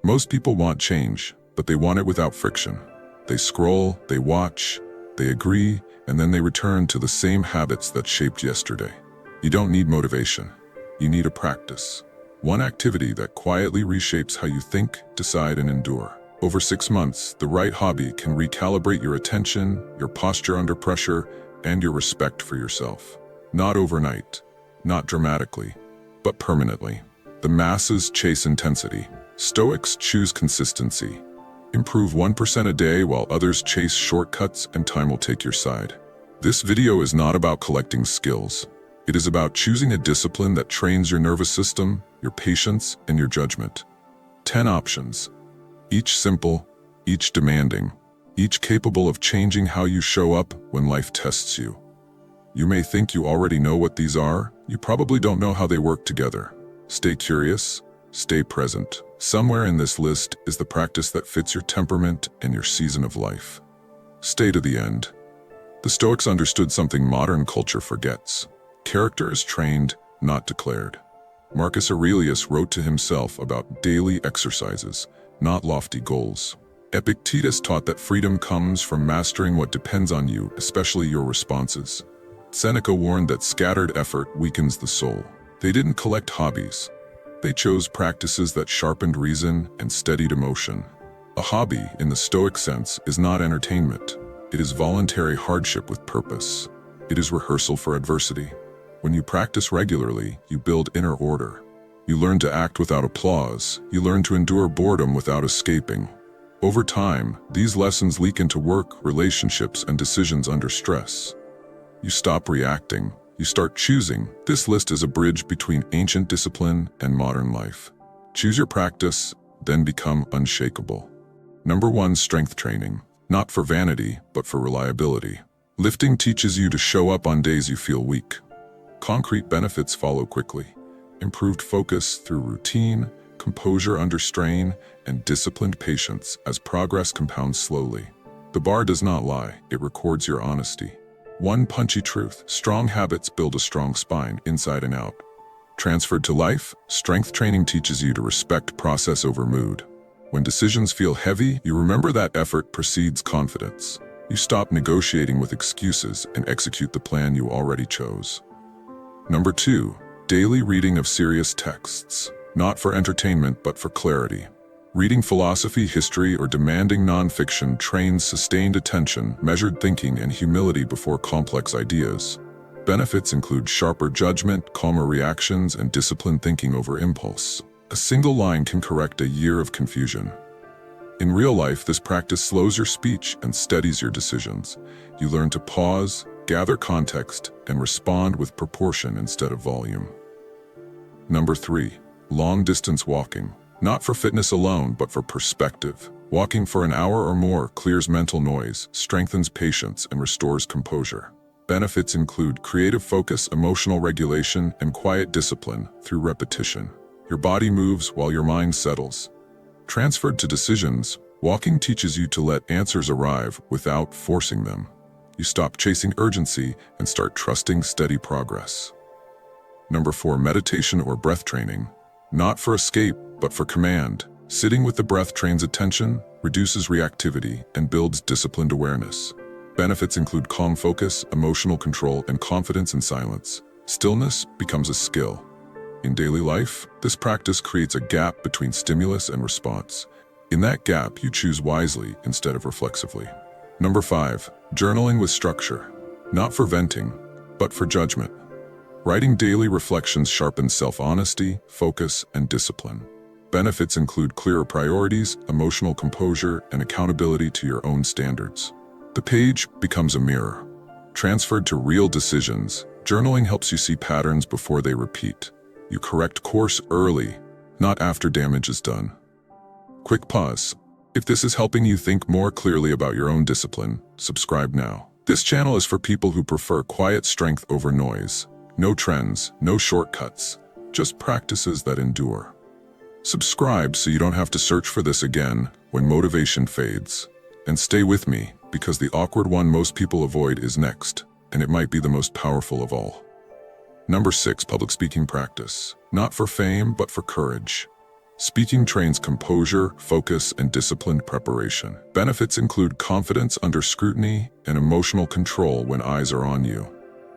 Most people want change, but they want it without friction. They scroll, they watch, they agree, and then they return to the same habits that shaped yesterday. You don't need motivation. You need a practice. One activity that quietly reshapes how you think, decide, and endure. Over 6 months, the right hobby can recalibrate your attention, your posture under pressure, and your respect for yourself. Not overnight, not dramatically, but permanently. The masses chase intensity. Stoics choose consistency. Improve 1% a day while others chase shortcuts, and time will take your side. This video is not about collecting skills. It is about choosing a discipline that trains your nervous system, your patience, and your judgment. 10 options. Each simple, each demanding, each capable of changing how you show up when life tests you. You may think you already know what these are. You probably don't know how they work together. Stay curious, stay present. Somewhere in this list is the practice that fits your temperament and your season of life. Stay to the end. The Stoics understood something modern culture forgets. Character is trained, not declared. Marcus Aurelius wrote to himself about daily exercises, not lofty goals. Epictetus taught that freedom comes from mastering what depends on you, especially your responses. Seneca warned that scattered effort weakens the soul. They didn't collect hobbies. They chose practices that sharpened reason and steadied emotion. A hobby, in the Stoic sense, is not entertainment. It is voluntary hardship with purpose. It is rehearsal for adversity. When you practice regularly, you build inner order. You learn to act without applause. You learn to endure boredom without escaping. Over time, these lessons leak into work, relationships, and decisions under stress. You stop reacting. You start choosing. This list is a bridge between ancient discipline and modern life. Choose your practice, then become unshakable. Number 1, strength training. Not for vanity, but for reliability. Lifting teaches you to show up on days you feel weak. Concrete benefits follow quickly. Improved focus through routine, composure under strain, and disciplined patience as progress compounds slowly. The bar does not lie, it records your honesty. One punchy truth: strong habits build a strong spine, inside and out. Transferred to life, strength training teaches you to respect process over mood. When decisions feel heavy, you remember that effort precedes confidence. You stop negotiating with excuses and execute the plan you already chose. Number 2, daily reading of serious texts. Not for entertainment, but for clarity. Reading philosophy, history, or demanding nonfiction trains sustained attention, measured thinking, and humility before complex ideas. Benefits include sharper judgment, calmer reactions, and disciplined thinking over impulse. A single line can correct a year of confusion. In real life, this practice slows your speech and steadies your decisions. You learn to pause, gather context, and respond with proportion instead of volume. Number 3, long-distance walking. Not for fitness alone, but for perspective. Walking for an hour or more clears mental noise, strengthens patience, and restores composure. Benefits include creative focus, emotional regulation, and quiet discipline through repetition. Your body moves while your mind settles. Transferred to decisions, walking teaches you to let answers arrive without forcing them. You stop chasing urgency and start trusting steady progress. Number 4, meditation or breath training. Not for escape, but for command. Sitting with the breath trains attention, reduces reactivity, and builds disciplined awareness. Benefits include calm focus, emotional control, and confidence in silence. Stillness becomes a skill. In daily life, this practice creates a gap between stimulus and response. In that gap, you choose wisely instead of reflexively. Number 5, journaling with structure. Not for venting, but for judgment. Writing daily reflections sharpens self-honesty, focus, and discipline. Benefits include clearer priorities, emotional composure, and accountability to your own standards. The page becomes a mirror. Transferred to real decisions, journaling helps you see patterns before they repeat. You correct course early, not after damage is done. Quick pause. If this is helping you think more clearly about your own discipline, subscribe now. This channel is for people who prefer quiet strength over noise. No trends, no shortcuts, just practices that endure. Subscribe so you don't have to search for this again when motivation fades. And stay with me, because the awkward one most people avoid is next, and it might be the most powerful of all. Number 6, public speaking practice. Not for fame, but for courage. Speaking trains composure, focus, and disciplined preparation. Benefits include confidence under scrutiny and emotional control when eyes are on you.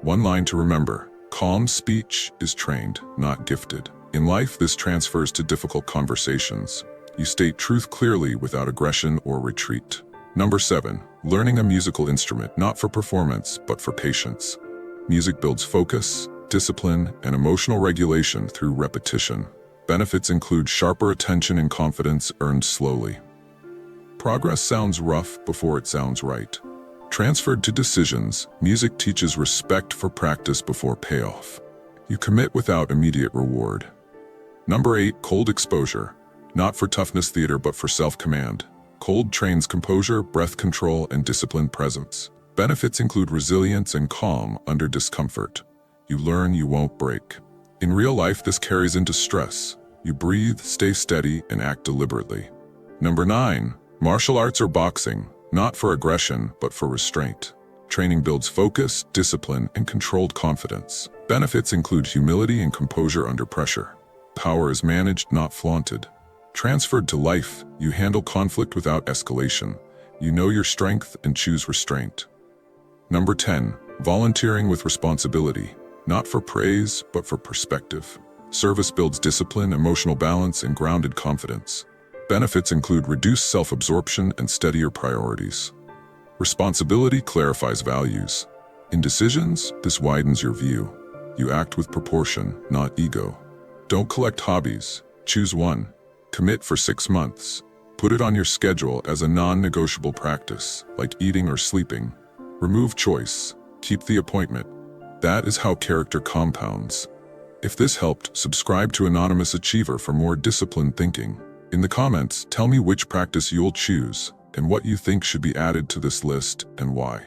One line to remember: calm speech is trained, not gifted. In life, this transfers to difficult conversations. You state truth clearly without aggression or retreat. Number 7. Learning a musical instrument, not for performance, but for patience. Music builds focus, discipline, and emotional regulation through repetition. Benefits include sharper attention and confidence earned slowly. Progress sounds rough before it sounds right. Transferred to decisions, music teaches respect for practice before payoff. You commit without immediate reward. Number 8. Cold exposure. Not for toughness theater, but for self-command. Cold trains composure, breath control, and disciplined presence. Benefits include resilience and calm under discomfort. You learn you won't break. In real life, this carries into stress. You breathe, stay steady, and act deliberately. Number 9. Martial arts or boxing. Not for aggression, but for restraint. Training builds focus, discipline, and controlled confidence. Benefits include humility and composure under pressure. Power is managed, not flaunted. Transferred to life, you handle conflict without escalation. You know your strength and choose restraint. Number 10. Volunteering with responsibility. Not for praise, but for perspective. Service builds discipline, emotional balance, and grounded confidence. Benefits include reduced self-absorption and steadier priorities. Responsibility clarifies values. In decisions, this widens your view. You act with proportion, not ego. Don't collect hobbies. Choose one. Commit for 6 months. Put it on your schedule as a non-negotiable practice, like eating or sleeping. Remove choice. Keep the appointment. That is how character compounds. If this helped, subscribe to Anonymous Achiever for more disciplined thinking. In the comments, tell me which practice you'll choose and what you think should be added to this list and why.